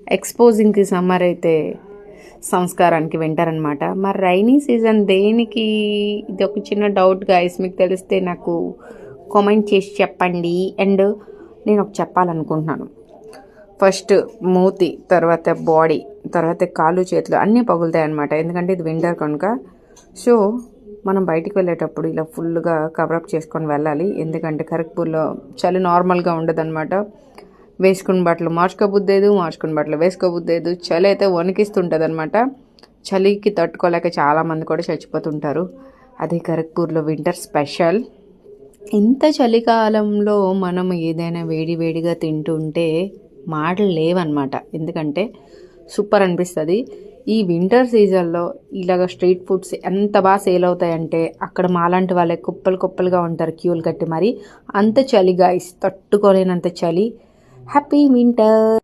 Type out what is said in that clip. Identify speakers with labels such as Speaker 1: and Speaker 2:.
Speaker 1: ఎక్స్పోజింగ్కి summer అయితే సంస్కారానికి winter అనమాట. మరి రైనీ సీజన్ దేనికి? ఇది ఒక చిన్న డౌట్ గైస్, మీకు తెలిస్తే నాకు కామెంట్ చేసి చెప్పండి. అండ్ నేను ఒక చెప్పాలనుకుంటున్నాను. ఫస్ట్ మూతి, తర్వాత బాడీ, తర్వాత కాళ్ళు చేతులు అన్నీ పగులుతాయి అనమాట. ఎందుకంటే ఇది వింటర్ కనుక. సో మనం బయటికి వెళ్ళేటప్పుడు ఇలా ఫుల్గా కవరప్ చేసుకొని వెళ్ళాలి. ఎందుకంటే ఖరగ్పూర్లో చలి నార్మల్గా ఉండదన్నమాట. వేసుకున్న బట్టలు మార్చుకోబుద్దేదు, మార్చుకున్న బట్టలు వేసుకోబుద్దేదు. చలి అయితే వణికిస్తుంటుంది అనమాట. చలికి తట్టుకోలేక చాలామంది కూడా చచ్చిపోతుంటారు. అది ఖరగ్పూర్లో వింటర్ స్పెషల్. ఇంత చలికాలంలో మనం ఏదైనా వేడి వేడిగా తింటుంటే మాటలు లేవన్నమాట. ఎందుకంటే సూపర్ అనిపిస్తుంది. ఈ వింటర్ సీజన్లో ఇలాగ స్ట్రీట్ ఫుడ్స్ ఎంత బాగా సేల్ అవుతాయంటే అక్కడ మాలాంటి వాళ్ళే కుప్పలు కుప్పలుగా ఉంటారు క్యూలు కట్టి. మరి అంత చలి గాయస్, తట్టుకోలేనంత చలి. Happy winter.